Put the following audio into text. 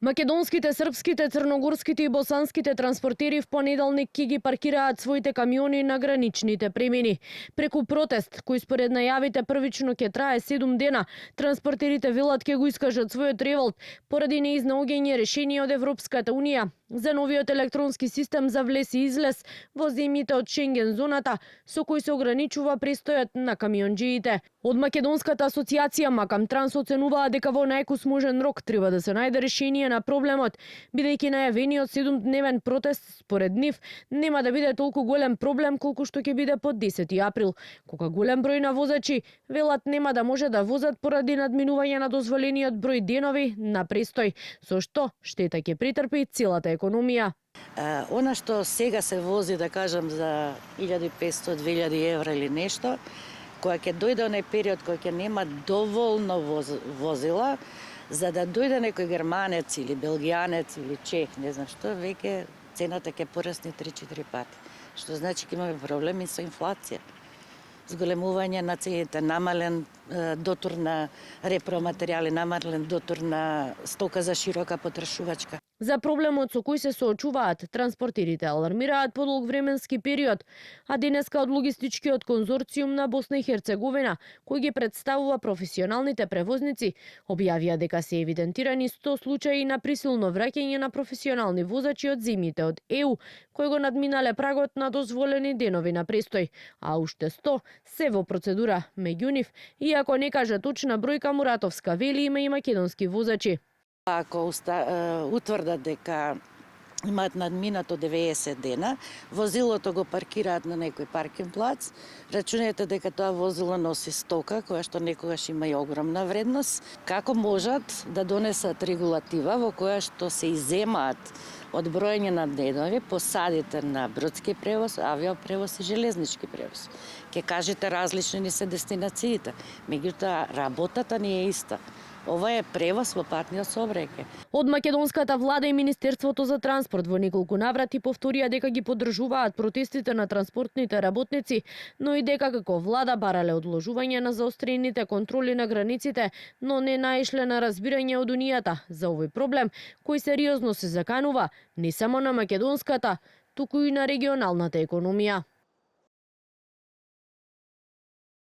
Македонските, српските, црногорските и босанските транспортери в понеделник ќе ги паркираат своите камиони на граничните премини. Преку протест, кој според најавите првично ќе трае 7 дена, транспортерите велат ќе го искажат својот револт поради неизнаоѓање решение од Европската унија за новиот електронски систем за влез и излез во земјите од Шенген зоната, со кој се ограничува престојот на камионџиите. Од Македонската асоциација Макам Транс оценуваа дека во најкусможен рок треба да се најде решение на проблемот, бидејќи најавениот 7-дневен протест според нив нема да биде толку голем проблем колку што ќе биде по 10 април, кога голем број на возачи велат нема да може да возат поради надминување на дозволениот број денови на престој, со што штета ќе претрпи целата економија. Она што сега се вози, да кажам, за 1500-2000 евра или нешто, која ќе дојде онај период кој ќе нема доволно возила, за да дојде некој германец или белгијанец или чех, не знам што, веќе цената ќе порасне 3-4 пати. Што значи ќе имаме проблеми со инфлација. Зголемување на цените, намален дотур на репроматеријали, намален дотур на стока за широка потрошувачка. За проблемот со кој се соочуваат, транспортерите алармираат подолг временски период, а денеска од логистичкиот конзорциум на Босна и Херцеговина, кој ги представува професионалните превозници, објавија дека се евидентирани 100 случаи на присилно враќање на професионални возачи од земјите од ЕУ, кои го надминале прагот на дозволени денови на престој, а уште 100 се во процедура. Меѓу нив, иако не кажа точна бројка, Муратовска вели има и македонски возачи. Ако утврдат дека имаат надминато 90 дена, возилото го паркираат на некој паркинг плац, рачунајте дека тоа возило носи стока, која што некогаш има и огромна вредност, како можат да донесат регулатива во која што се иземаат од бројање на денови посадите на бродски превоз, авиопревоз и железнички превоз. Ке кажете различни ни се дестинациите, меѓутоа работата не е иста. Ова е превоз во патниот сообраќај. Од македонската влада и Министерството за транспорт во неколку наврати повторија дека ги поддржуваат протестите на транспортните работници, но и дека како влада барале одложување на заострените контроли на границите, но не наишле на разбирање од Унијата за овој проблем, кој сериозно се заканува не само на македонската, туку и на регионалната економија.